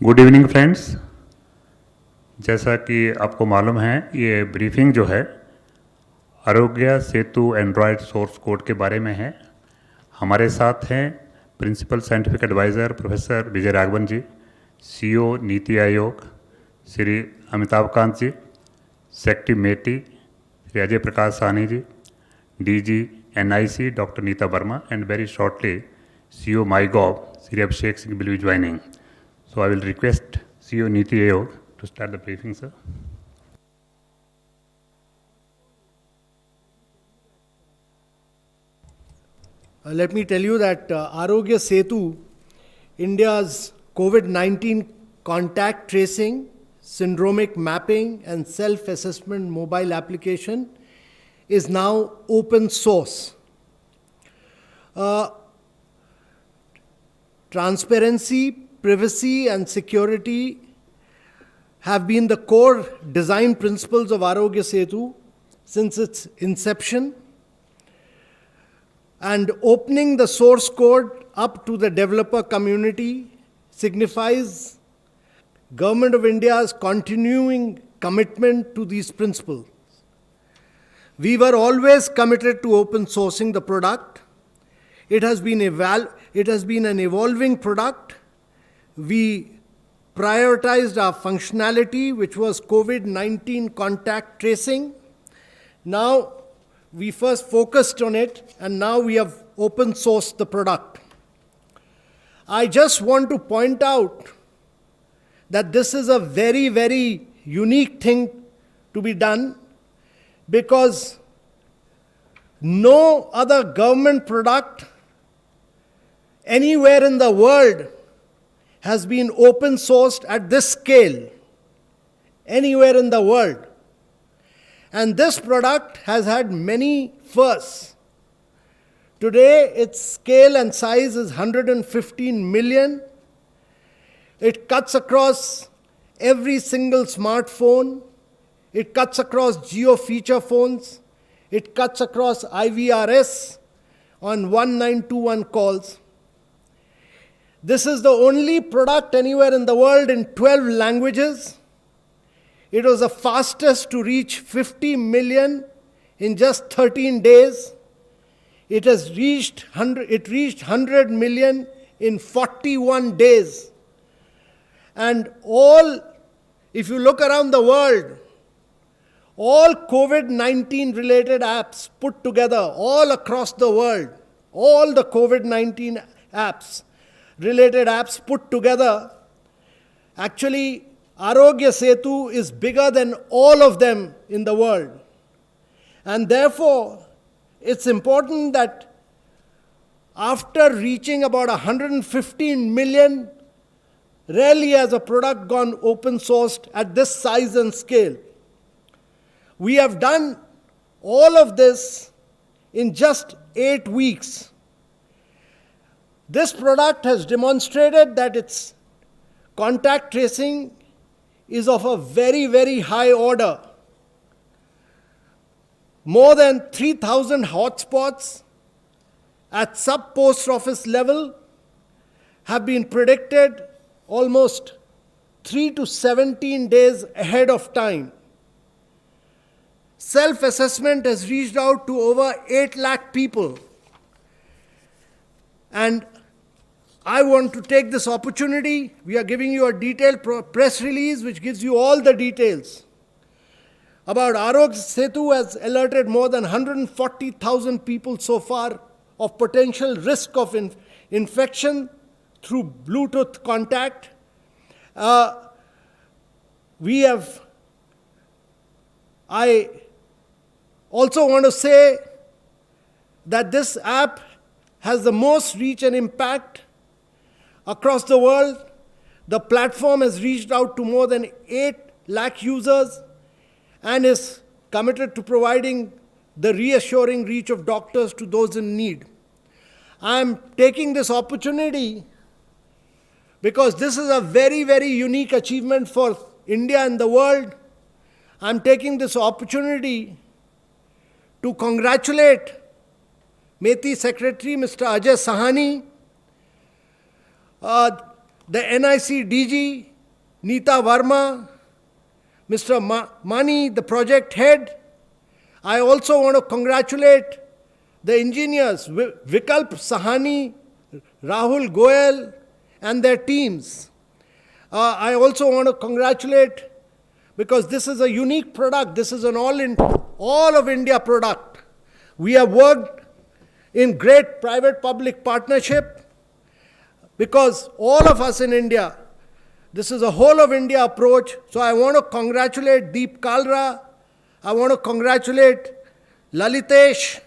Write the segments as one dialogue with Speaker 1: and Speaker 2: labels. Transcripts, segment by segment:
Speaker 1: Good evening friends. जैसा कि आपको मालूम है, ये ब्रीफिंग जो है Aarogya Setu Android source code के बारे में है। हमारे साथ हैं principal scientific adviser professor Vijay Raghavan ji, CEO Niti Aayog Shri Amitabh Kant ji, secretary MeitY Shri Ajay Prakash Sawhney ji, DG NIC doctor Neeta Verma, and very shortly CEO MyGov Shri Abhishek Singh will be joining. So I will request CEO Niti Ayog to start the briefing, sir.
Speaker 2: Let me tell you that Arogya Setu, India's COVID-19 contact tracing, syndromic mapping and self-assessment mobile application is now open source. Transparency, privacy and security have been the core design principles of Arogya Setu since its inception. And opening the source code up to the developer community signifies Government of India's continuing commitment to these principles. We were always committed to open sourcing the product. It has been an evolving product. We prioritized our functionality, which was COVID-19 contact tracing. Now, we first focused on it, and now we have open sourced the product. I just want to point out that this is a very, very unique thing to be done, because no other government product anywhere in the world has been open sourced at this scale, anywhere in the world. And this product has had many firsts. Today, its scale and size is 115 million. It cuts across every single smartphone. It cuts across geo-feature phones. It cuts across IVRS on 1921 calls. This is the only product anywhere in the world in 12 languages. It was the fastest to reach 50 million in just 13 days. It reached 100 million in 41 days. And if you look around the world, all COVID-19 related apps put together all across the world, all the COVID-19 apps, related apps put together, actually Arogya Setu is bigger than all of them in the world. And therefore, it's important that after reaching about 115 million, rarely has a product gone open sourced at this size and scale. We have done all of this in just 8 weeks. This product has demonstrated that its contact tracing is of a very, very high order. More than 3,000 hotspots at sub-post office level have been predicted almost 3 to 17 days ahead of time. Self-assessment has reached out to over 8 lakh people. And I want to take this opportunity. We are giving you a detailed press release which gives you all the details about Arogya Setu has alerted more than 140,000 people so far of potential risk of infection through Bluetooth contact. I also want to say that this app has the most reach and impact across the world. The platform has reached out to more than 8 lakh users and is committed to providing the reassuring reach of doctors to those in need. I am taking this opportunity because this is a very, very unique achievement for India and the world. I am taking this opportunity to congratulate METI Secretary Mr. Ajay Sahani, the NIC DG, Neeta Verma, Mr. Mani, the project head. I also want to congratulate the engineers, Vikalp Sahani, Rahul Goyal, and their teams. I also want to congratulate, because this is a unique product, this is an all of India product. We have worked in great private-public partnership, because all of us in India, this is a whole of India approach. So I want to congratulate Deep Kalra, I want to congratulate Lalitesh,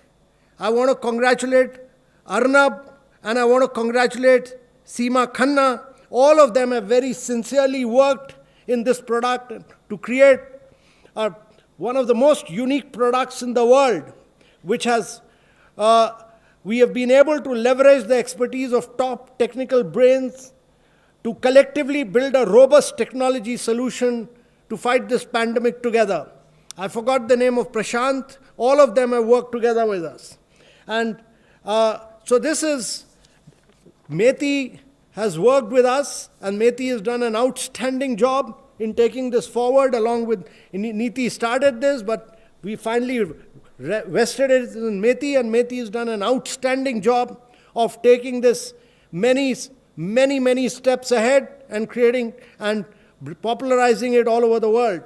Speaker 2: I want to congratulate Arnab, and I want to congratulate Seema Khanna. All of them have very sincerely worked in this product to create one of the most unique products in the world, which has, we have been able to leverage the expertise of top technical brains to collectively build a robust technology solution to fight this pandemic together. I forgot the name of Prashant. All of them have worked together with us. And so this is, Meti has worked with us, and Meti has done an outstanding job in taking this forward, along with Neeti started this, but we finally vested it in Meti, and Meti has done an outstanding job of taking this many steps ahead and creating and popularizing it all over the world.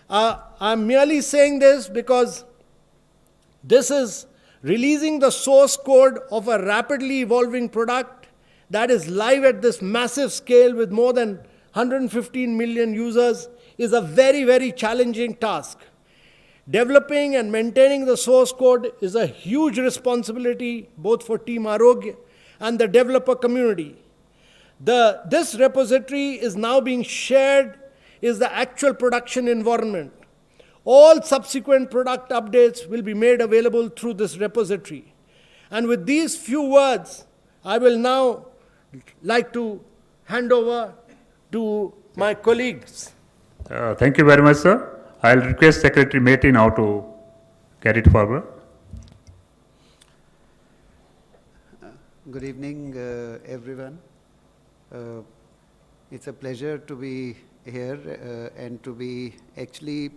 Speaker 2: I'm merely saying this because this is releasing the source code of a rapidly evolving product that is live at this massive scale with more than 115 million users is a very, very challenging task. Developing and maintaining the source code is a huge responsibility both for Team Arogya and the developer community. This repository is now being shared, is the actual production environment. All subsequent product updates will be made available through this repository. And with these few words, I will now like to hand over to my colleagues.
Speaker 1: Thank you very much, sir. I'll request Secretary Meti now to carry it forward.
Speaker 3: Good evening, everyone. It's a pleasure to be here and to be actually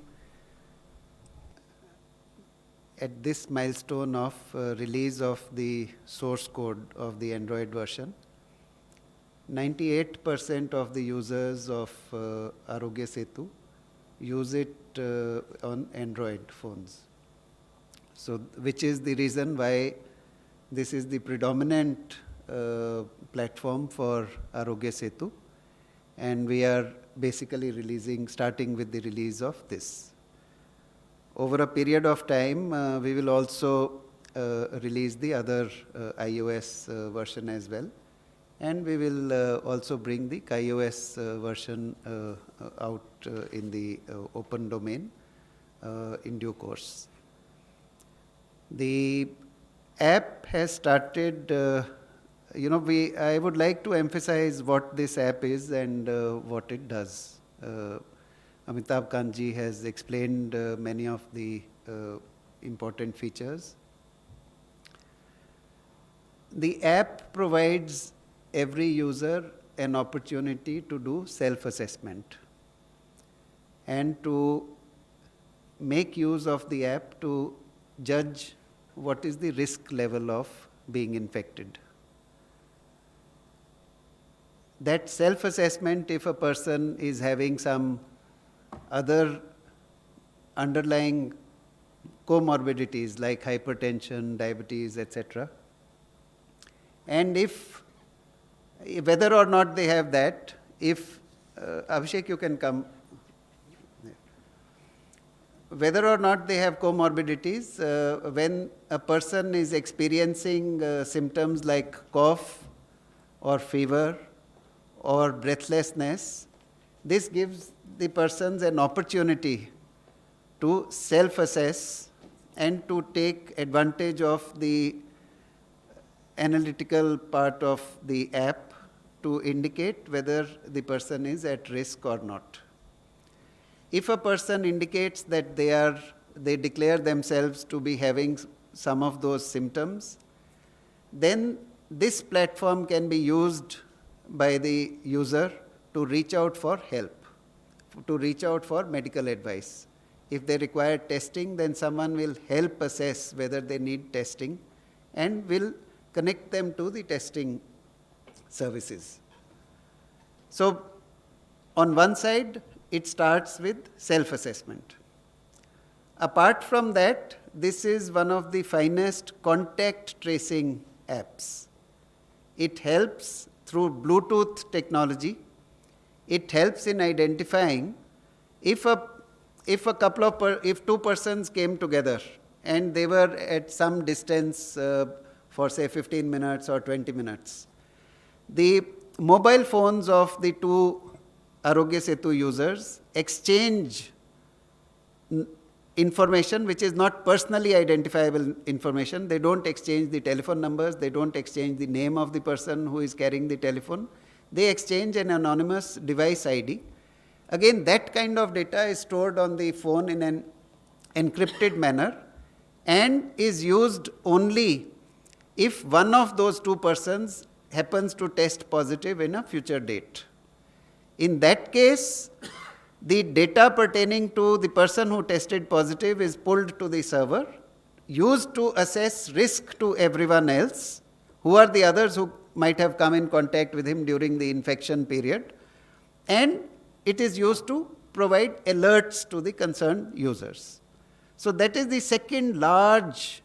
Speaker 3: at this milestone of release of the source code of the Android version. 98% of the users of Arogya Setu use it on Android phones. So, which is the reason why this is the predominant platform for Arogya Setu, and we are basically starting with the release of this. Over a period of time, we will also release the other iOS version as well, and we will also bring the iOS version out in the open domain in due course. The app has started, I would like to emphasize what this app is and what it does. Amitabh Kanji has explained many of the important features. The app provides every user an opportunity to do self-assessment and to make use of the app to judge what is the risk level of being infected. That self-assessment, if a person is having some other underlying comorbidities like hypertension, diabetes, etc., and if whether or not they have that, if Abhishek, you can come. Whether or not they have comorbidities, when a person is experiencing symptoms like cough or fever or breathlessness, this gives the persons an opportunity to self-assess and to take advantage of the analytical part of the app to indicate whether the person is at risk or not. If a person indicates that they declare themselves to be having some of those symptoms, then this platform can be used by the user to reach out for help. to reach out for medical advice. If they require testing, then someone will help assess whether they need testing and will connect them to the testing services. So, on one side, it starts with self-assessment. Apart from that, this is one of the finest contact tracing apps. It helps through Bluetooth technology. It helps in identifying if two persons came together and they were at some distance for say 15 minutes or 20 minutes. The mobile phones of the two Arogya Setu users exchange information which is not personally identifiable information. They don't exchange the telephone numbers, they don't exchange the name of the person who is carrying the telephone. They exchange an anonymous device ID. Again, that kind of data is stored on the phone in an encrypted manner and is used only if one of those two persons happens to test positive in a future date. In that case, the data pertaining to the person who tested positive is pulled to the server, used to assess risk to everyone else, who are the others who might have come in contact with him during the infection period, and it is used to provide alerts to the concerned users. So that is the second large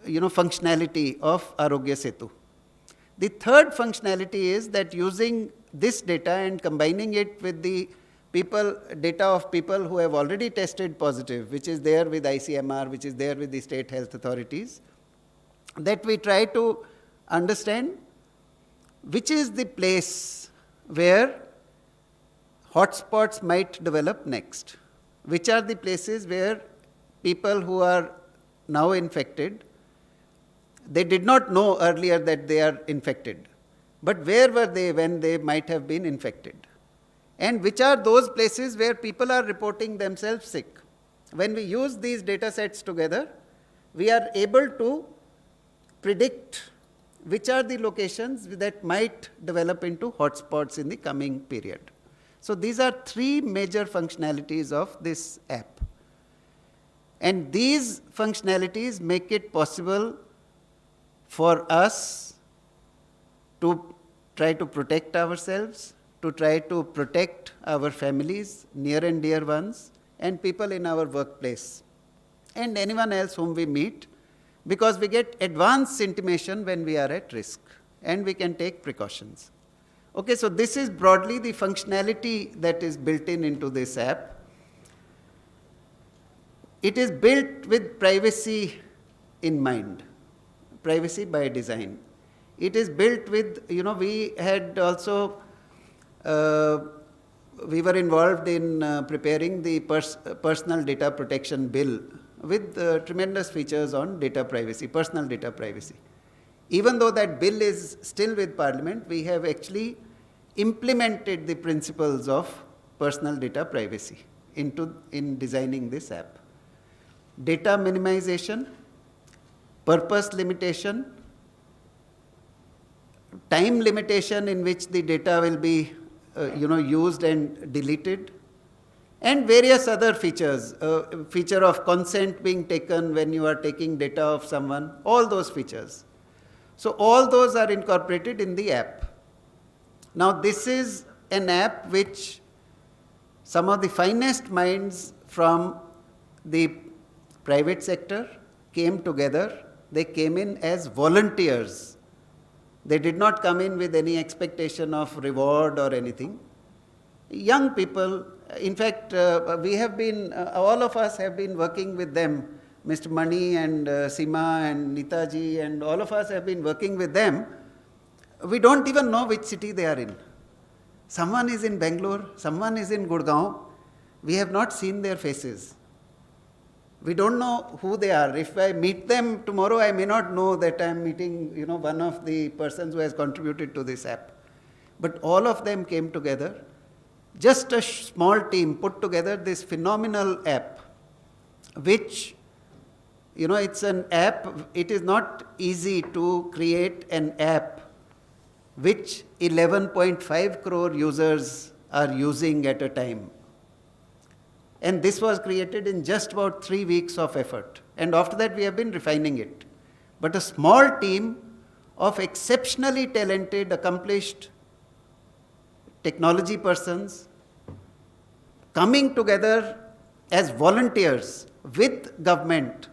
Speaker 3: functionality of Arogya Setu. The third functionality is that using this data and combining it with the data of people who have already tested positive, which is there with ICMR, which is there with the state health authorities, that we try to understand which is the place where hotspots might develop next. Which are the places where people who are now infected, they did not know earlier that they are infected. But where were they when they might have been infected? And which are those places where people are reporting themselves sick? When we use these data sets together, we are able to predict which are the locations that might develop into hotspots in the coming period. So these are three major functionalities of this app. And these functionalities make it possible for us to try to protect ourselves, to try to protect our families, near and dear ones, and people in our workplace, and anyone else whom we meet, because we get advance intimation when we are at risk, and we can take precautions. Okay, so this is broadly the functionality that is built into this app. It is built with privacy in mind, privacy by design. It is built with, we had also, we were involved in preparing the personal data protection bill with tremendous features on data privacy, personal data privacy. Even though that bill is still with Parliament, we have actually implemented the principles of personal data privacy in designing this app. Data minimization, purpose limitation, time limitation in which the data will be used and deleted, and various other features, feature of consent being taken when you are taking data of someone, all those features. So all those are incorporated in the app. Now this is an app which some of the finest minds from the private sector came together. They came in as volunteers. They did not come in with any expectation of reward or anything. Young people, in fact, we have been, all of us have been working with them. Mr. Mani and Seema and Neetaji and all of us have been working with them. We don't even know which city they are in. Someone is in Bangalore, someone is in Gurgaon. We have not seen their faces. We don't know who they are. If I meet them tomorrow, I may not know that I am meeting, one of the persons who has contributed to this app. But all of them came together. Just a small team put together this phenomenal app, which, it's an app. It is not easy to create an app which 11.5 crore users are using at a time. And this was created in just about 3 weeks of effort. And after that, we have been refining it. But a small team of exceptionally talented, accomplished technology persons coming together as volunteers with government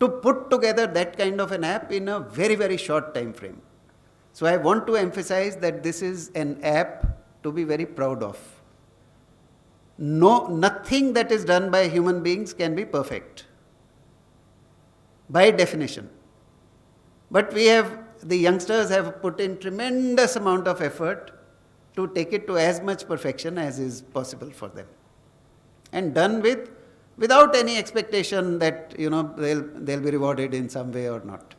Speaker 3: to put together that kind of an app in a very, very short time frame. So I want to emphasize that this is an app to be very proud of. No, nothing that is done by human beings can be perfect, by definition. But the youngsters have put in tremendous amount of effort to take it to as much perfection as is possible for them. And done without any expectation that, they'll be rewarded in some way or not.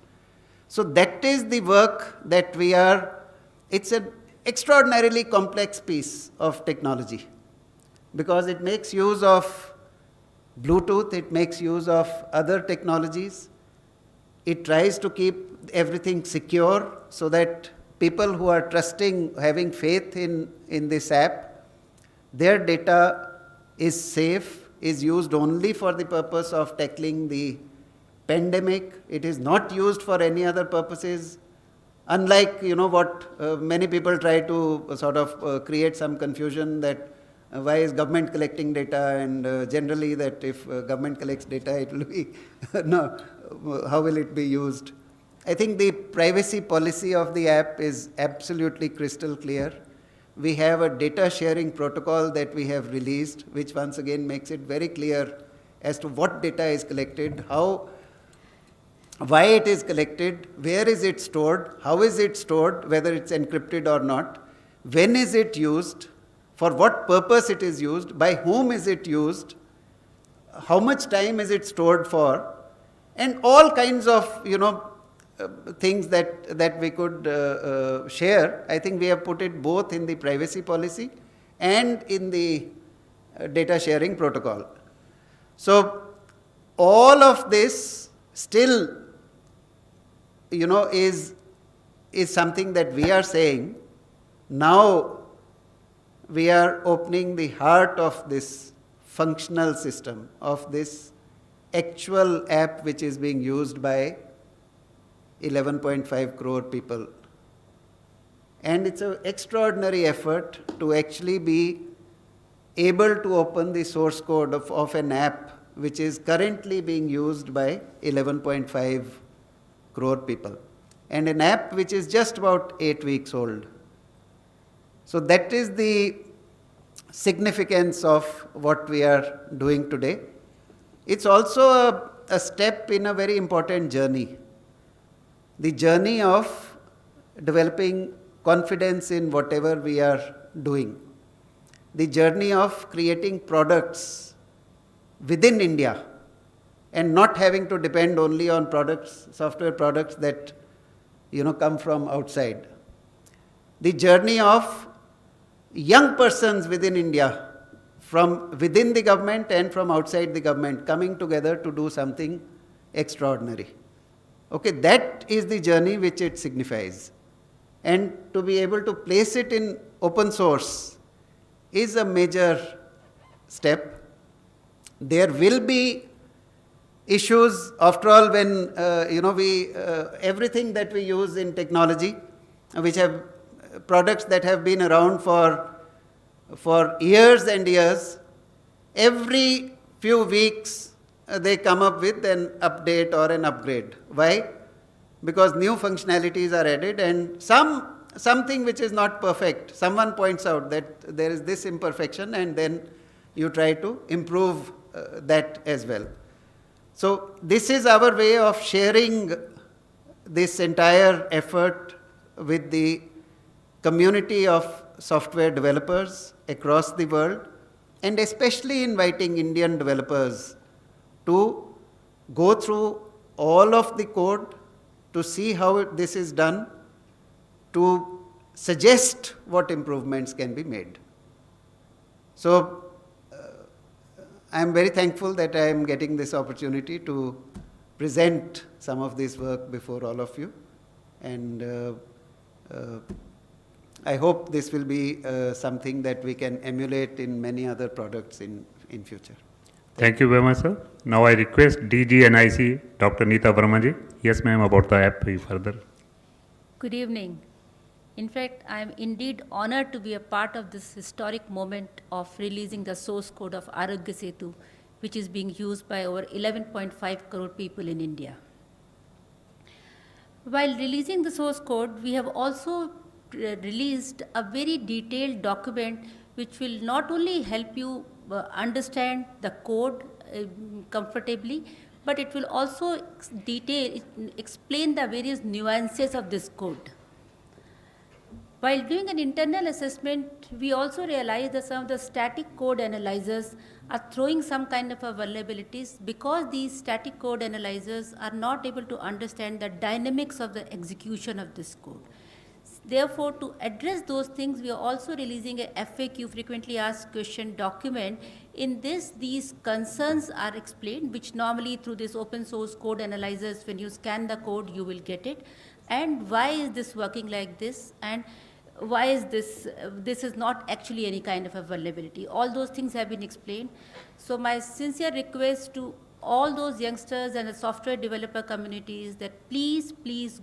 Speaker 3: So that is the work that it's an extraordinarily complex piece of technology, because it makes use of Bluetooth, it makes use of other technologies. It tries to keep everything secure so that people who are trusting, having faith in this app, their data is safe, is used only for the purpose of tackling the pandemic. It is not used for any other purposes. Unlike, what many people try to sort of create some confusion that why is government collecting data, and generally that if government collects data, it will be, no, how will it be used? I think the privacy policy of the app is absolutely crystal clear. We have a data sharing protocol that we have released, which once again makes it very clear as to what data is collected, why it is collected, where is it stored, how is it stored, whether it's encrypted or not, when is it used, for what purpose it is used, by whom is it used, how much time is it stored for, and all kinds of, things that we could share. I think we have put it both in the privacy policy and in the data sharing protocol. So all of this still, is something that we are saying, now we are opening the heart of this functional system, of this actual app which is being used by 11.5 crore people. And it's an extraordinary effort to actually be able to open the source code of an app which is currently being used by 11.5 crore people, and an app which is just about 8 weeks old. So that is the significance of what we are doing today. It's also a step in a very important journey. The journey of developing confidence in whatever we are doing. The journey of creating products within India and not having to depend only on products, software products that come from outside. The journey of young persons within India, from within the government and from outside the government, coming together to do something extraordinary. Okay, that is the journey which it signifies. And to be able to place it in open source is a major step. There will be issues, after all, when everything that we use in technology, which have products that have been around for years and years, every few weeks they come up with an update or an upgrade. Why? Because new functionalities are added, and something which is not perfect, someone points out that there is this imperfection, and then you try to improve that as well. So this is our way of sharing this entire effort with the community of software developers across the world, and especially inviting Indian developers to go through all of the code, to see how this is done, to suggest what improvements can be made. So I am very thankful that I am getting this opportunity to present some of this work before all of you, and I hope this will be something that we can emulate in many other products in in future.
Speaker 1: Thank you very much, sir. Now I request DG NIC, Dr. Neeta Verma ji. Yes, ma'am, about the app further.
Speaker 4: Good evening. In fact, I am indeed honored to be a part of this historic moment of releasing the source code of Arogya Setu, which is being used by over 11.5 crore people in India. While releasing the source code, we have also released a very detailed document which will not only help you understand the code comfortably, but it will also explain the various nuances of this code. While doing an internal assessment, we also realized that some of the static code analyzers are throwing some kind of vulnerabilities because these static code analyzers are not able to understand the dynamics of the execution of this code. Therefore, to address those things, we are also releasing a FAQ, frequently asked question document. In this, these concerns are explained, which normally through this open source code analyzers, when you scan the code, you will get it. And why is this working like this? And why is this, this is not actually any kind of a vulnerability. All those things have been explained. So my sincere request to all those youngsters and the software developer communities that please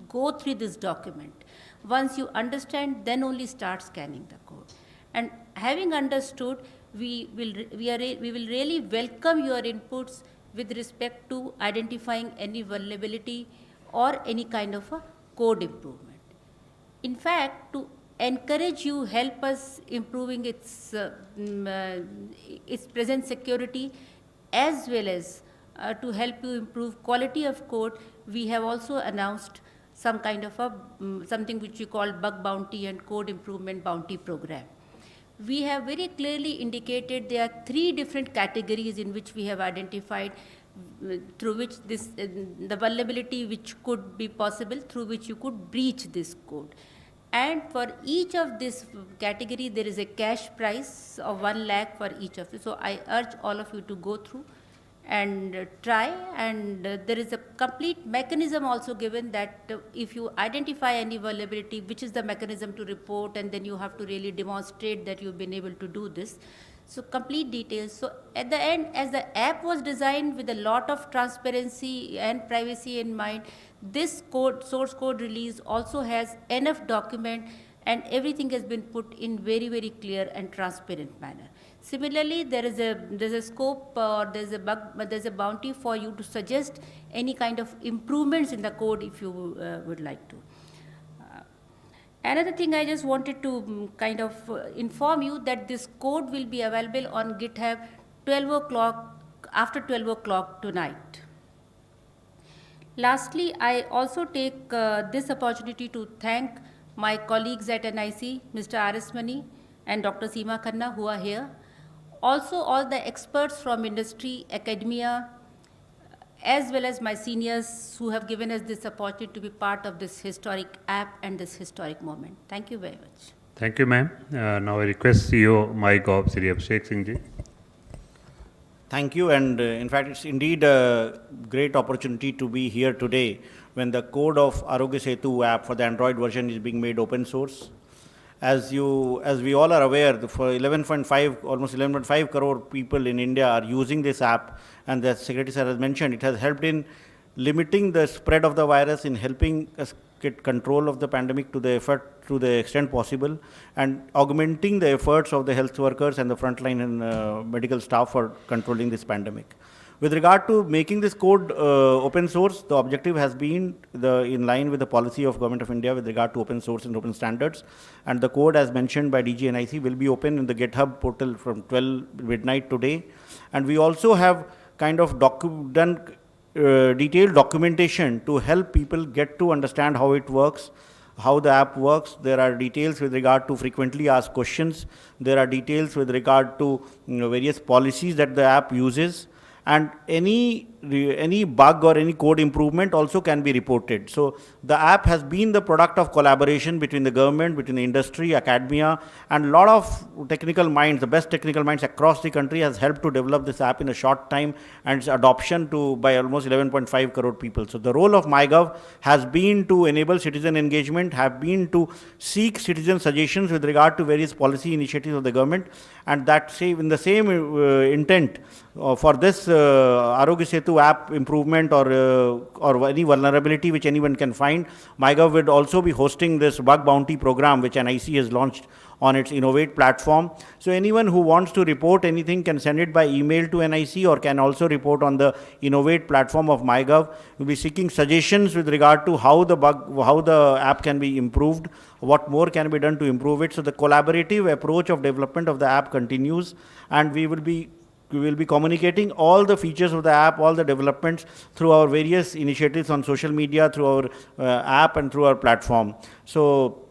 Speaker 4: go through this document. Once you understand, then only start scanning the code. And having understood, we will really welcome your inputs with respect to identifying any vulnerability or any kind of a code improvement. In fact, to encourage you, help us improving its present security, as well as to help you improve quality of code, we have also announced some kind of a something which we call bug bounty and code improvement bounty program. We have very clearly indicated there are 3 different categories in which we have identified through which this the vulnerability which could be possible, through which you could breach this code. And for each of this category, there is a cash prize of 1 lakh for each of it. So I urge all of you to go through and try, and there is a complete mechanism also given that if you identify any vulnerability, which is the mechanism to report, and then you have to really demonstrate that you've been able to do this. So complete details. So at the end, as the app was designed with a lot of transparency and privacy in mind, this code, source code release also has enough document, and everything has been put in very, very clear and transparent manner. Similarly, there's a scope or there's a bounty for you to suggest any kind of improvements in the code if you would like to. Another thing I just wanted to kind of inform you that this code will be available on GitHub 12 o'clock, after 12 o'clock tonight. Lastly, I also take this opportunity to thank my colleagues at NIC, Mr. R.S. Mani and Dr. Seema Khanna, who are here. Also, all the experts from industry, academia, as well as my seniors who have given us this opportunity to be part of this historic app and this historic moment. Thank you very much.
Speaker 1: Thank you, ma'am. Now I request CEO MyGov, Shri Abhishek Singh ji.
Speaker 5: Thank you, and in fact, it's indeed a great opportunity to be here today when the code of Arogya Setu app for the Android version is being made open source. As we all are aware, for 11.5, almost 11.5 crore people in India are using this app, and the Secretary Sir has mentioned it has helped in limiting the spread of the virus, in helping us get control of the pandemic to the extent possible, and augmenting the efforts of the health workers and the frontline and medical staff for controlling this pandemic. With regard to making this code open source, the objective has been in line with the policy of Government of India with regard to open source and open standards. And the code, as mentioned by DG NIC, will be open in the GitHub portal from 12 midnight today. And we also have kind of done detailed documentation to help people get to understand how it works, how the app works. There are details with regard to frequently asked questions. There are details with regard to various policies that the app uses. And any any bug or any code improvement also can be reported. So the app has been the product of collaboration between the government, between the industry, academia, and a lot of technical minds, the best technical minds across the country has helped to develop this app in a short time, and its adoption by almost 11.5 crore people. So the role of MyGov has been to enable citizen engagement, have been to seek citizen suggestions with regard to various policy initiatives of the government, and that in the same intent for this Arogya Setu app improvement or any vulnerability which anyone can find, MyGov would also be hosting this bug bounty program which NIC has launched on its Innovate platform. So anyone who wants to report anything can send it by email to NIC or can also report on the Innovate platform of MyGov. We'll be seeking suggestions with regard to how the app can be improved, what more can be done to improve it. So the collaborative approach of development of the app continues, and we will be communicating all the features of the app, all the developments through our various initiatives on social media, through our app and through our platform. So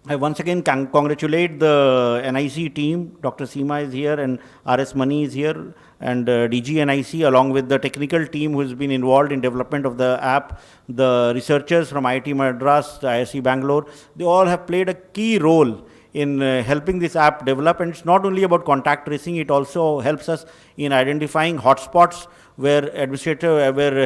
Speaker 5: I once again congratulate the NIC team. Dr. Seema is here and RS Mani is here, and DG NIC along with the technical team who has been involved in development of the app, the researchers from IIT Madras, the ISC Bangalore. They all have played a key role in helping this app develop. And it's not only about contact tracing, it also helps us in identifying hotspots where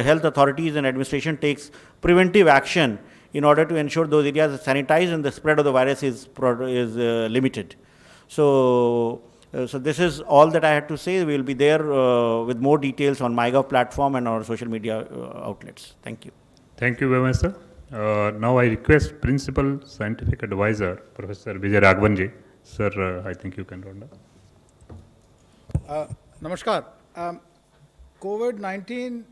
Speaker 5: health authorities and administration takes preventive action in order to ensure those areas are sanitized and the spread of the virus is limited. So this is all that I had to say. We will be there with more details on MyGov platform and our social media outlets. Thank you.
Speaker 1: Thank you very much, sir. Now I request Principal Scientific Advisor, Professor Vijay Raghavan ji. Sir, I think you can round up.
Speaker 6: नमस्कार. कोविड-19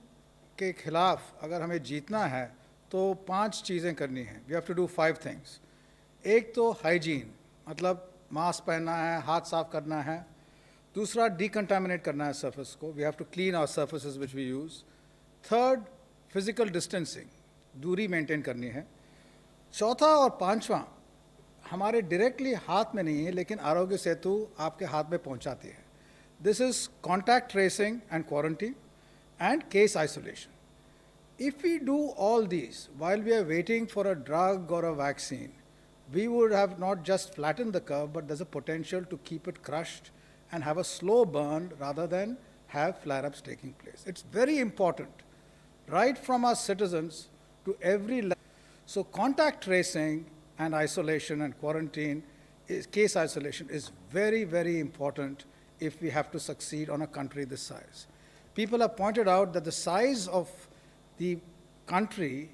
Speaker 6: के खिलाफ अगर हमें जीतना है तो 5 चीज़ें करनी हैं. We have to do 5 things. एक तो हाइजीन, मतलब मास्क पहनना है, हाथ साफ करना है. दूसरा, डिकंटामिनेट करना है सरफेस को. We have to clean our surfaces which we use. Third, physical distancing, दूरी मेंटेन करनी है. चौथा और पांचवा हमारे डायरेक्टली हाथ में नहीं है, लेकिन आरोग्य सेतु आपके हाथ में पहुंचाती है. This is contact tracing and quarantine and case isolation. If we do all these while we are waiting for a drug or a vaccine, we would have not just flattened the curve, but there's a potential to keep it crushed and have a slow burn rather than have flare-ups taking place. It's very important, right from our citizens to every level. So contact tracing and isolation and quarantine, case isolation is very, very important if we have to succeed on a country this size. People have pointed out that the size of the country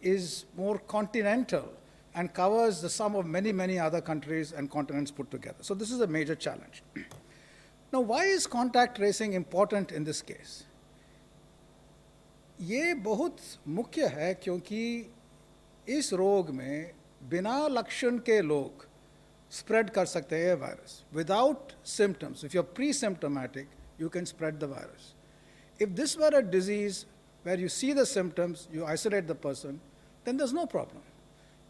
Speaker 6: is more continental and covers the sum of many, many other countries and continents put together. So this is a major challenge. Now, why is contact tracing important in this case? ये बहुत मुख्य है क्योंकि इस रोग में बिना लक्षण के लोग स्प्रेड कर सकते हैं virus. Without symptoms, if you're pre-symptomatic, you can spread the virus. If this were a disease where you see the symptoms, you isolate the person, then there's no problem.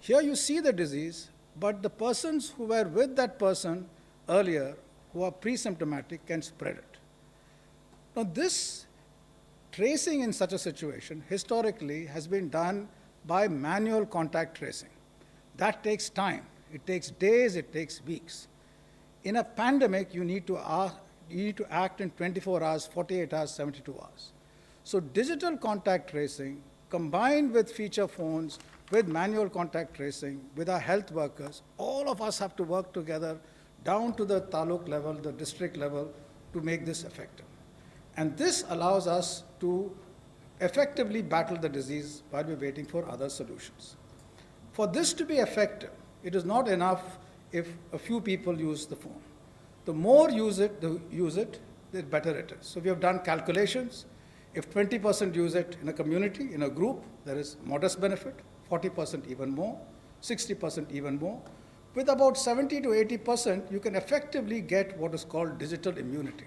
Speaker 6: Here you see the disease, but the persons who were with that person earlier, who are pre-symptomatic, can spread it. Now this tracing in such a situation, historically, has been done by manual contact tracing. That takes time. It takes days, it takes weeks. In a pandemic, you need to act in 24 hours, 48 hours, 72 hours. So digital contact tracing combined with feature phones, with manual contact tracing, with our health workers, all of us have to work together down to the taluk level, the district level, to make this effective. And this allows us to effectively battle the disease while we're waiting for other solutions. For this to be effective, it is not enough if a few people use the phone. The more use it, the better it is. So we have done calculations. If 20% use it in a community, in a group, there is modest benefit, 40% even more, 60% even more. With about 70 to 80%, you can effectively get what is called digital immunity.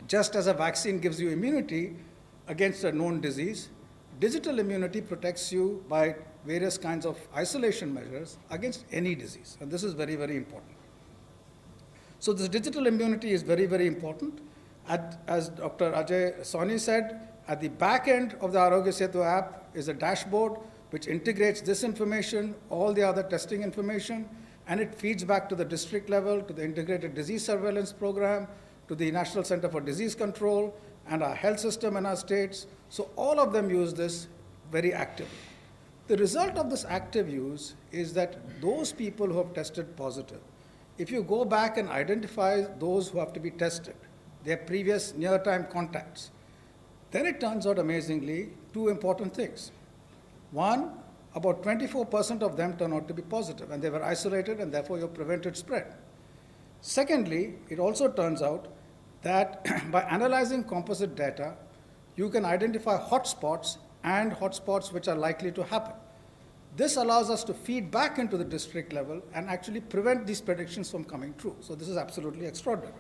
Speaker 6: Just as a vaccine gives you immunity against a known disease, digital immunity protects you by various kinds of isolation measures against any disease. And this is very, very important. So this digital immunity is very, very important. As Dr. Ajay Soni said, at the back end of the Arogya Setu app is a dashboard which integrates this information, all the other testing information, and it feeds back to the district level, to the integrated disease surveillance program, to the National Center for Disease Control, and our health system in our states. So all of them use this very actively. The result of this active use is that those people who have tested positive, if you go back and identify those who have to be tested, their previous near-time contacts, then it turns out amazingly two important things. One, about 24% of them turn out to be positive, and they were isolated, and therefore you prevented spread. Secondly, it also turns out that by analyzing composite data, you can identify hotspots and hotspots which are likely to happen. This allows us to feed back into the district level and actually prevent these predictions from coming true. So this is absolutely extraordinary.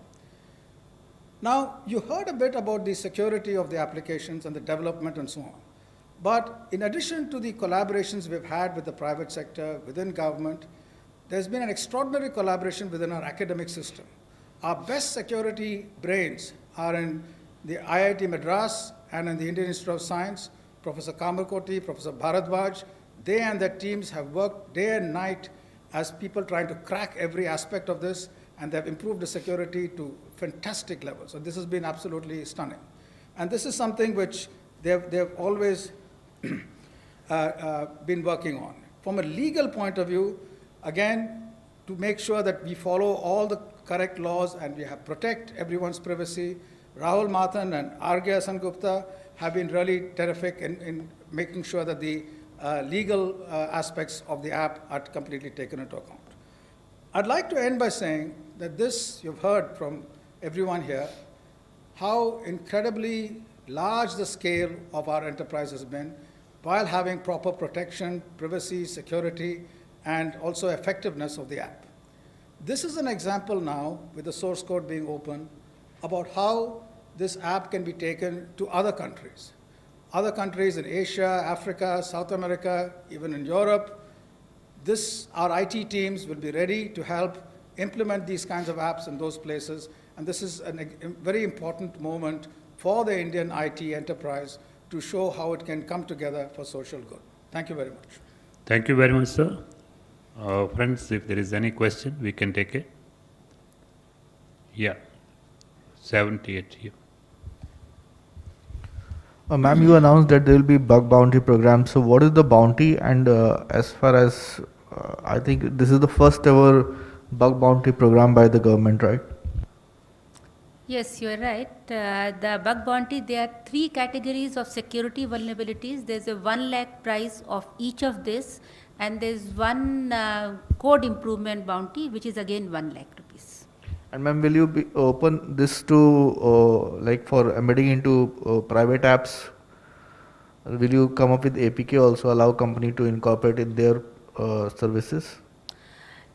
Speaker 6: Now, you heard a bit about the security of the applications and the development and so on. But in addition to the collaborations we've had with the private sector, within government, there's been an extraordinary collaboration within our academic system. Our best security brains are in the IIT Madras and in the Indian Institute of Science. Professor Kamarkoti, Professor Bharadwaj, they and their teams have worked day and night as people trying to crack every aspect of this, and they've improved the security to fantastic levels. So this has been absolutely stunning. And this is something which they've always been working on. From a legal point of view, again, to make sure that we follow all the correct laws and we have protect everyone's privacy, Rahul Mathan and Argya Sengupta have been really terrific in making sure that the legal aspects of the app are completely taken into account. I'd like to end by saying that this, you've heard from everyone here, how incredibly large the scale of our enterprise has been while having proper protection, privacy, security, and also effectiveness of the app. This is an example now, with the source code being open, about how this app can be taken to other countries. Other countries in Asia, Africa, South America, even in Europe. Our IT teams will be ready to help implement these kinds of apps in those places. And this is a very important moment for the Indian IT enterprise to show how it can come together for social good. Thank you very much.
Speaker 1: Thank you very much, sir. Friends, if there is any question, we can take it. Yeah, 78 here.
Speaker 7: Ma'am, you announced that there will be bug bounty program. So what is the bounty? And as far as I think this is the first ever bug bounty program by the government, right?
Speaker 4: Yes, you are right. The bug bounty, there are 3 categories of security vulnerabilities. There's a 1 lakh price of each of this, and there's one code improvement bounty, which is again 1 lakh rupees.
Speaker 7: And ma'am, will you be open this to like for embedding into private apps? Will you come up with APK also allow company to incorporate in their services?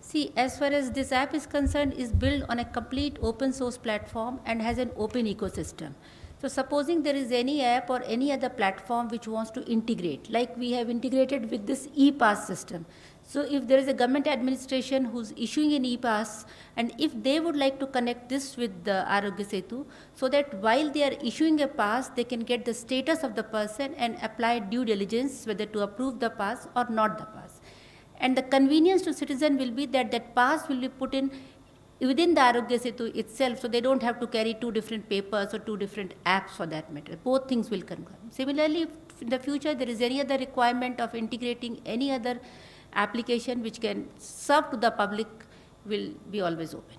Speaker 4: See, as far as this app is concerned, is built on a complete open source platform and has an open ecosystem. So supposing there is any app or any other platform which wants to integrate, like we have integrated with this e-pass system. So if there is a government administration who's issuing an e-pass, and if they would like to connect this with the Arogya Setu, so that while they are issuing a pass, they can get the status of the person and apply due diligence whether to approve the pass or not the pass. And the convenience to citizen will be that that pass will be put in within the Arogya Setu itself, so they don't have to carry 2 different papers or 2 different apps for that matter. Both things will concur. Similarly, if in the future there is any other requirement of integrating any other application which can serve to the public, will be always open.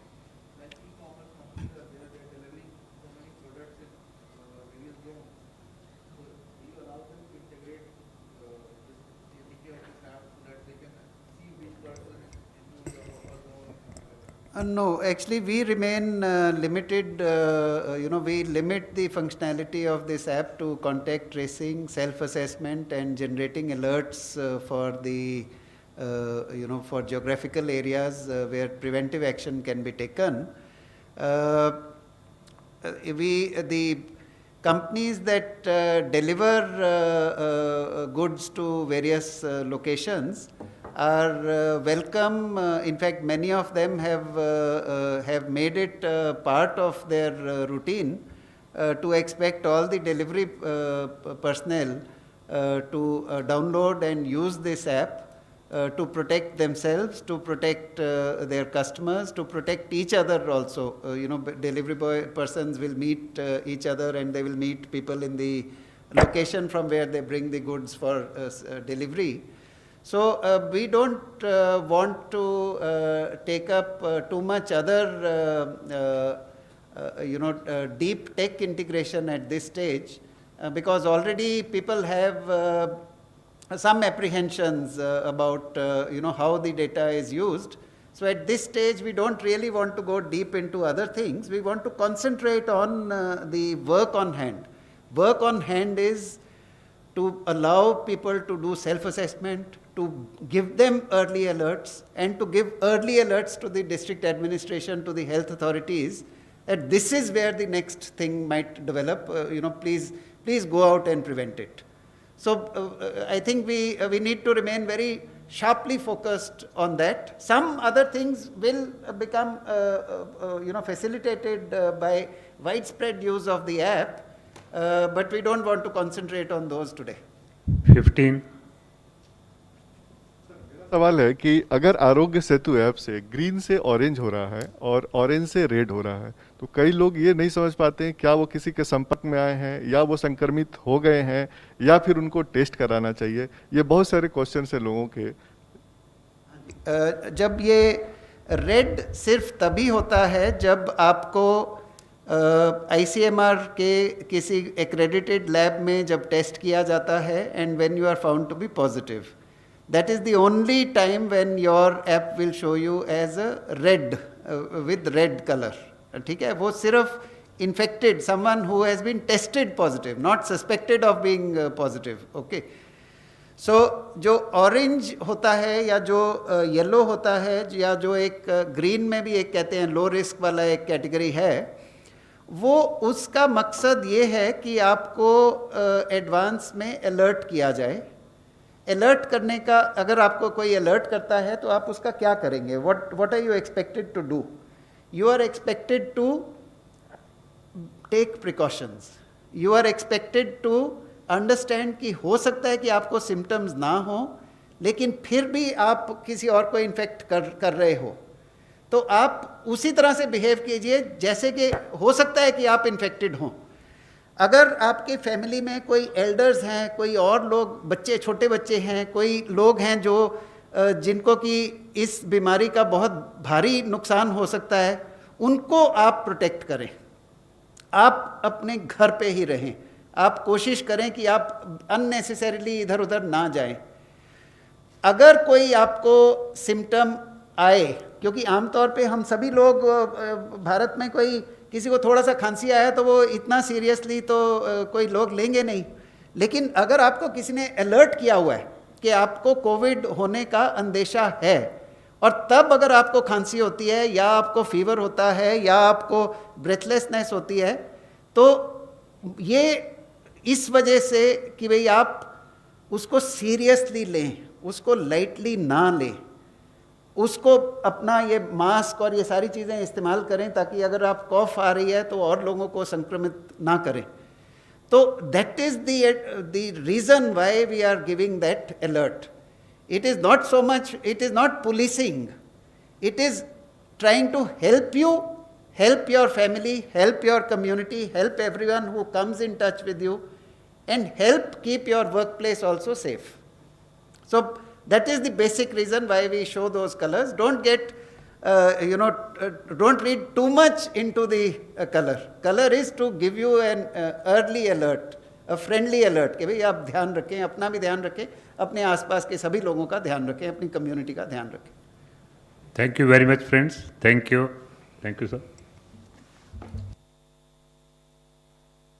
Speaker 3: No, actually we remain limited, we limit the functionality of this app to contact tracing, self-assessment and generating alerts for the, for geographical areas where preventive action can be taken. The companies that deliver goods to various locations are welcome. In fact, many of them have made it part of their routine to expect all the delivery personnel to download and use this app to protect themselves, to protect their customers, to protect each other also. Delivery persons will meet each other, and they will meet people in the location from where they bring the goods for delivery. So we don't want to take up too much other deep tech integration at this stage, because already people have some apprehensions about how the data is used. So at this stage, we don't really want to go deep into other things. We want to concentrate on the work on hand. Work on hand is to allow people to do self-assessment, to give them early alerts, and to give early alerts to the district administration, to the health authorities, that this is where the next thing might develop. Please go out and prevent it. So I think we need to remain very sharply focused on that. Some other things will become facilitated by widespread use of the app, but we don't want to concentrate on those today.
Speaker 1: 15.
Speaker 8: सवाल है कि अगर Aarogya Setu app से green से orange हो रहा है और ऑरेंज से रेड हो रहा है, तो कई लोग ये नहीं समझ पाते हैं क्या वो किसी के संपर्क में आए हैं, या वो संक्रमित हो गए हैं, या फिर उनको टेस्ट कराना चाहिए. ये बहुत सारे क्वेश्चन है लोगों के.
Speaker 3: जब ये रेड सिर्फ तभी होता है जब आपको ICMR के किसी एक्रेडिटेड लैब में जब टेस्ट किया जाता है, and when you are found to be positive. That is the only time when your app will show you as a red, with red color. ठीक है, वो सिर्फ infected, someone who has been tested positive, not suspected of being positive. Okay. So जो orange होता है या जो yellow होता है या जो एक green में भी एक कहते हैं low risk वाला एक category है, वो उसका मकसद ये है कि आपको एडवांस में अलर्ट किया जाए. अलर्ट करने का, अगर आपको कोई अलर्ट करता है तो आप उसका क्या करेंगे? what are you expected to do? You are expected to take precautions. You are expected to understand कि हो सकता है कि आपको सिम्टम्स ना हो, लेकिन फिर भी आप किसी और को इन्फेक्ट कर रहे हो, तो आप उसी तरह से बिहेव कीजिए जैसे कि हो सकता है कि आप इन्फेक्टेड हों. अगर आपके फैमिली में कोई एल्डर्स हैं, कोई और लोग, बच्चे, छोटे बच्चे हैं, कोई लोग हैं जो जिनको कि इस बीमारी का बहुत भारी नुकसान हो सकता है, उनको आप प्रोटेक्ट करें. आप अपने घर पे ही रहें. आप कोशिश करें कि आप अननेसेसरीली इधर उधर ना जाएं. अगर कोई आपको सिम्टम आए, क्योंकि आमतौर पे हम सभी लोग भारत में कोई किसी को थोड़ा सा खांसी आया तो वो इतना सीरियसली तो कोई लोग लेंगे नहीं. लेकिन अगर आपको किसी ने अलर्ट किया हुआ है कि आपको कोविड होने का अंदेशा है, और तब अगर आपको खांसी होती है या आपको फीवर होता है या आपको ब्रेथलेसनेस होती है, तो ये इस वजह से कि भाई आप उसको सीरियसली लें, उसको लाइटली ना लें, उसको अपना ये मास्क और ये सारी चीज़ें इस्तेमाल करें ताकि अगर आप कॉफ आ रही है तो और लोगों को संक्रमित ना करें. तो that is the reason why we are giving that alert. It is not so much, it is not policing, it is trying to help you, help your family, help your community, help everyone who comes in touch with you, and help keep your work place also safe. So that is the basic reason why we show those colors. Don't get, don't read too much into the color. Color is to give you an early alert, a friendly alert कि भाई आप ध्यान रखें, अपना भी ध्यान रखें, अपने आसपास के सभी लोगों का ध्यान रखें, अपनी कम्युनिटी का ध्यान रखें.
Speaker 1: Thank you very much, friends. Thank you. Thank you, sir.